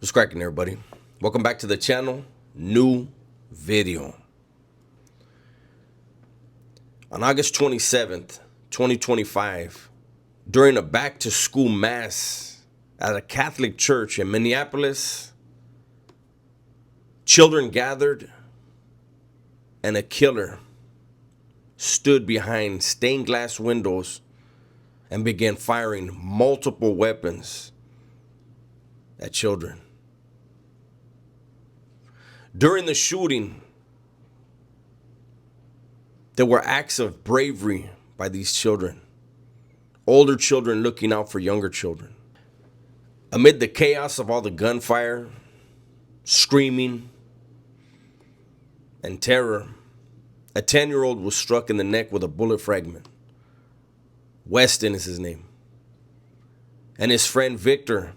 What's cracking, everybody? Welcome back to the channel. New video. On August 27th, 2025, during a back-to-school mass at a Catholic church in Minneapolis, children gathered and a killer stood behind stained glass windows and began firing multiple weapons at children. During the shooting, there were acts of bravery by these children, older children looking out for younger children. Amid the chaos of all the gunfire, screaming, and terror, a 10-year-old was struck in the neck with a bullet fragment. Weston is his name. And his friend Victor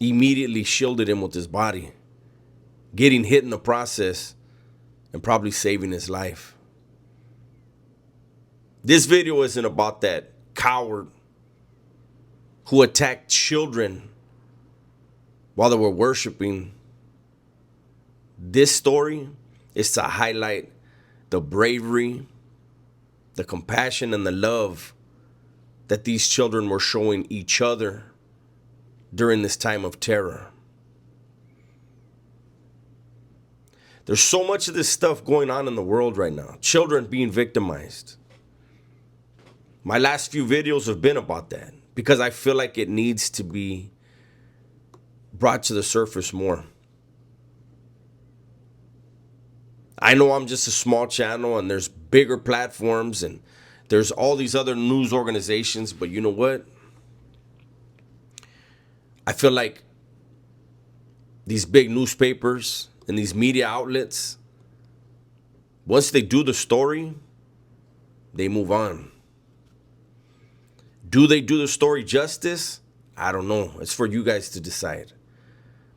immediately shielded him with his body, getting hit in the process and probably saving his life. This video isn't about that coward who attacked children while they were worshiping. This story is to highlight the bravery, the compassion, and the love that these children were showing each other during this time of terror. There's so much of this stuff going on in the world right now. Children being victimized. My last few videos have been about that because I feel like it needs to be brought to the surface more. I know I'm just a small channel and there's bigger platforms and there's all these other news organizations, but you know what? I feel like these big newspapers and these media outlets, once they do the story, they move on. Do they do the story justice? I don't know. It's for you guys to decide.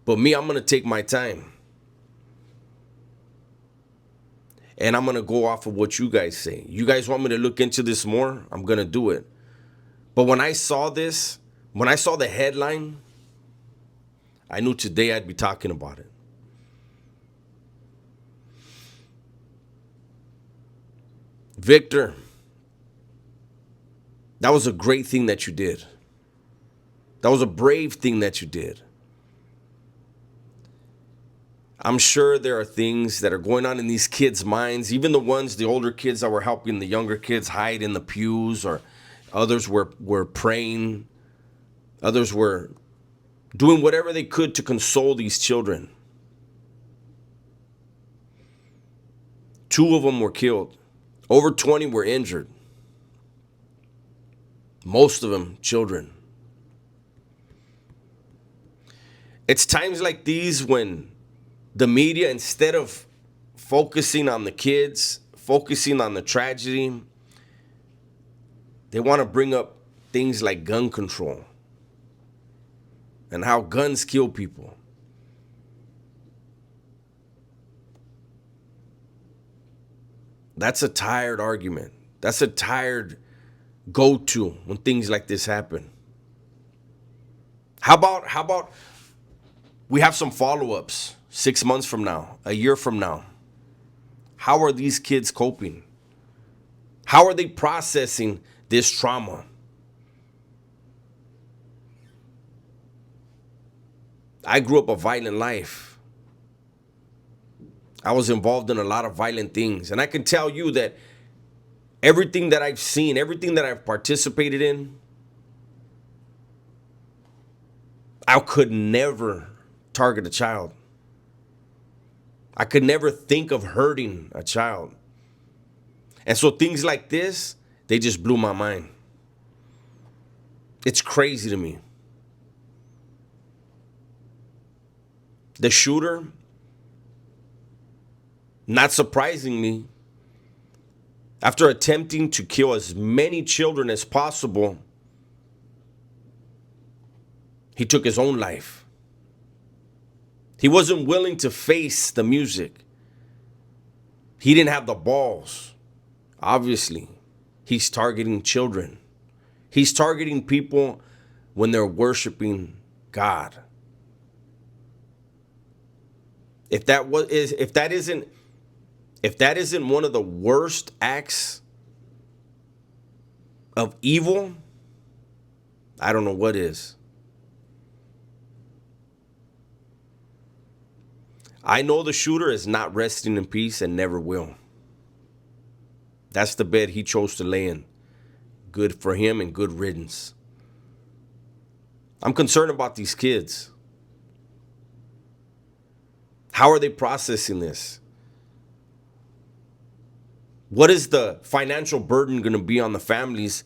But me, I'm going to take my time. And I'm going to go off of what you guys say. You guys want me to look into this more? I'm going to do it. But when I saw this, when I saw the headline, I knew today I'd be talking about it. Victor, that was a great thing that you did. That was a brave thing that you did. I'm sure there are things that are going on in these kids' minds, even the older kids that were helping the younger kids hide in the pews, or others were praying. Others were doing whatever they could to console these children. 2 of them were killed. Over 20 were injured. Most of them children. It's times like these when the media, instead of focusing on the kids, focusing on the tragedy, they want to bring up things like gun control and how guns kill people. That's a tired argument. That's a tired go-to when things like this happen. How about we have some follow-ups 6 months from now, a year from now? How are these kids coping? How are they processing this trauma? I grew up a violent life. I was involved in a lot of violent things. And I can tell you that everything that I've seen, everything that I've participated in, I could never target a child. I could never think of hurting a child. And so things like this, they just blew my mind. It's crazy to me. The shooter, not surprisingly, after attempting to kill as many children as possible, he took his own life. He wasn't willing to face the music. He didn't have the balls. Obviously, he's targeting children. He's targeting people when they're worshiping God. If that isn't one of the worst acts of evil, I don't know what is. I know the shooter is not resting in peace and never will. That's the bed he chose to lay in. Good for him and good riddance. I'm concerned about these kids. How are they processing this? What is the financial burden going to be on the families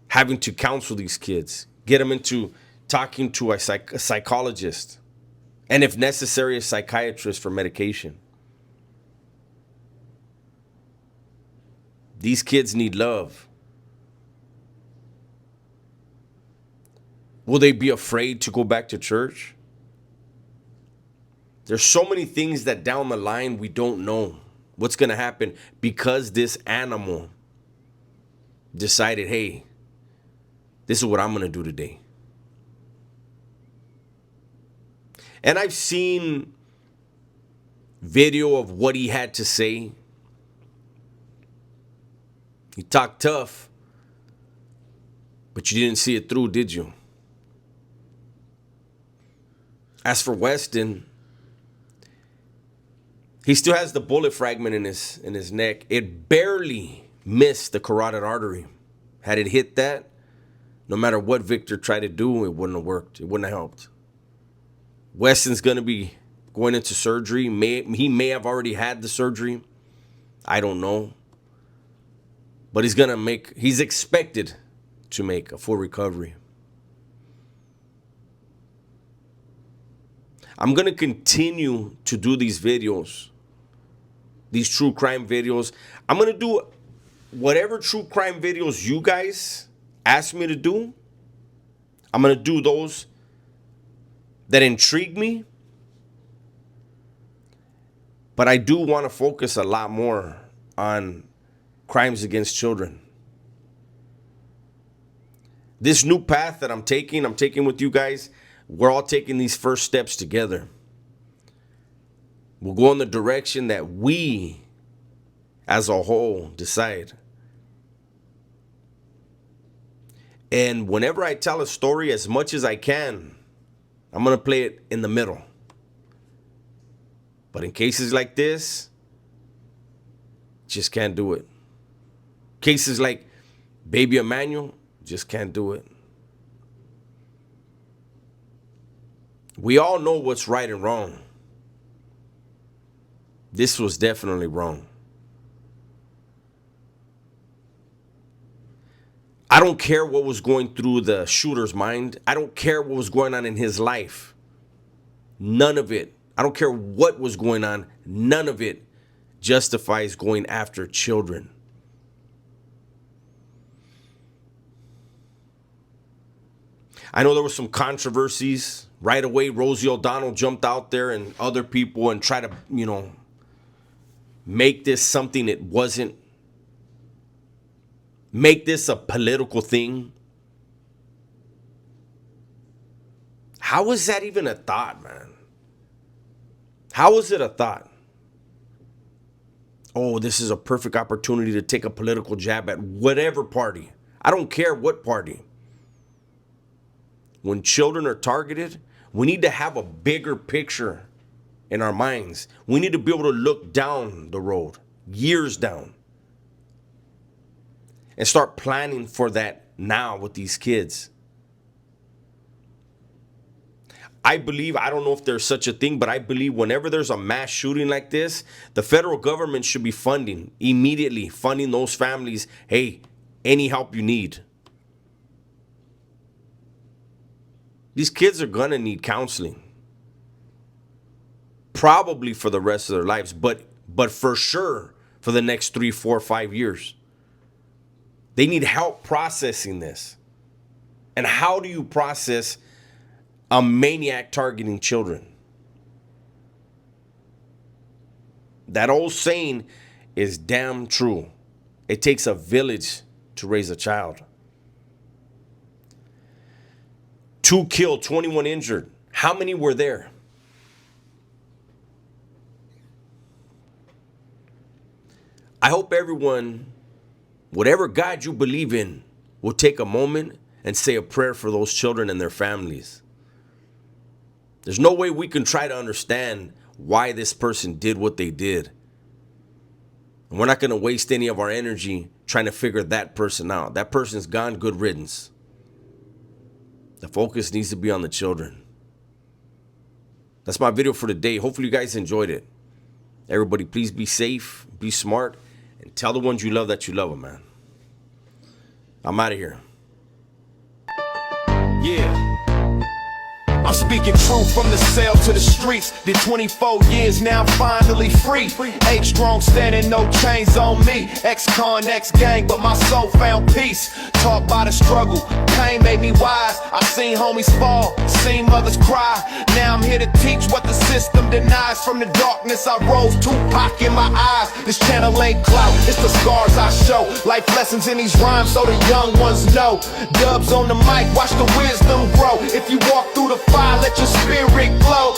having to counsel these kids? Get them into talking to a psychologist, and if necessary, a psychiatrist for medication. These kids need love. Will they be afraid to go back to church? There's so many things that down the line we don't know what's going to happen because this animal decided, hey, this is what I'm going to do today. And I've seen video of what he had to say. He talked tough, but you didn't see it through, did you? As for Weston, he still has the bullet fragment in his neck. It barely missed the carotid artery. Had it hit that, no matter what Victor tried to do, it wouldn't have worked. It wouldn't have helped. Weston's going to be going into surgery. He may have already had the surgery. I don't know. But he's expected to make a full recovery. I'm going to continue to do these videos, these true crime videos. I'm going to do whatever true crime videos you guys ask me to do. I'm going to do those that intrigue me. But I do want to focus a lot more on crimes against children. This new path that I'm taking with you guys. We're all taking these first steps together. We'll go in the direction that we, as a whole, decide. And whenever I tell a story, as much as I can, I'm going to play it in the middle. But in cases like this, just can't do it. Cases like Baby Emmanuel, just can't do it. We all know what's right and wrong. This was definitely wrong. I don't care what was going through the shooter's mind. I don't care what was going on in his life. None of it. I don't care what was going on. None of it justifies going after children. I know there was some controversies. Right away, Rosie O'Donnell jumped out there and other people and tried to, make this something it wasn't. Make this a political thing. How is that even a thought, man? How is it a thought? Oh, this is a perfect opportunity to take a political jab at whatever party. I don't care what party. When children are targeted, we need to have a bigger picture in our minds. We need to be able to look down the road, years down, and start planning for that now with these kids. I believe, I don't know if there's such a thing, but I believe whenever there's a mass shooting like this, the federal government should be immediately funding those families. Hey, any help you need. These kids are going to need counseling. Probably for the rest of their lives, but for sure for the next 3, 4, 5 years. They need help processing this. And how do you process a maniac targeting children? That old saying is damn true. It takes a village to raise a child. 2 killed, 21 injured. How many were there? I hope everyone, whatever God you believe in, will take a moment and say a prayer for those children and their families. There's no way we can try to understand why this person did what they did. And we're not going to waste any of our energy trying to figure that person out. That person's gone, good riddance. The focus needs to be on the children. That's my video for today. Hopefully you guys enjoyed it. Everybody, please be safe, be smart, and tell the ones you love that you love them, man. I'm out of here. Yeah. I'm speaking truth from the cell to the streets. Did 24 years, now I'm finally free. H strong standing, no chains on me. Ex-con, ex-gang, but my soul found peace. Taught by the struggle, pain made me wise. I seen homies fall, seen mothers cry. Now I'm here to teach what the system denies. From the darkness I rose, Tupac in my eyes. This channel ain't clout, it's the scars I show. Life lessons in these rhymes so the young ones know. Dubs on the mic, watch the wisdom grow. If you walk through the fire, let your spirit glow.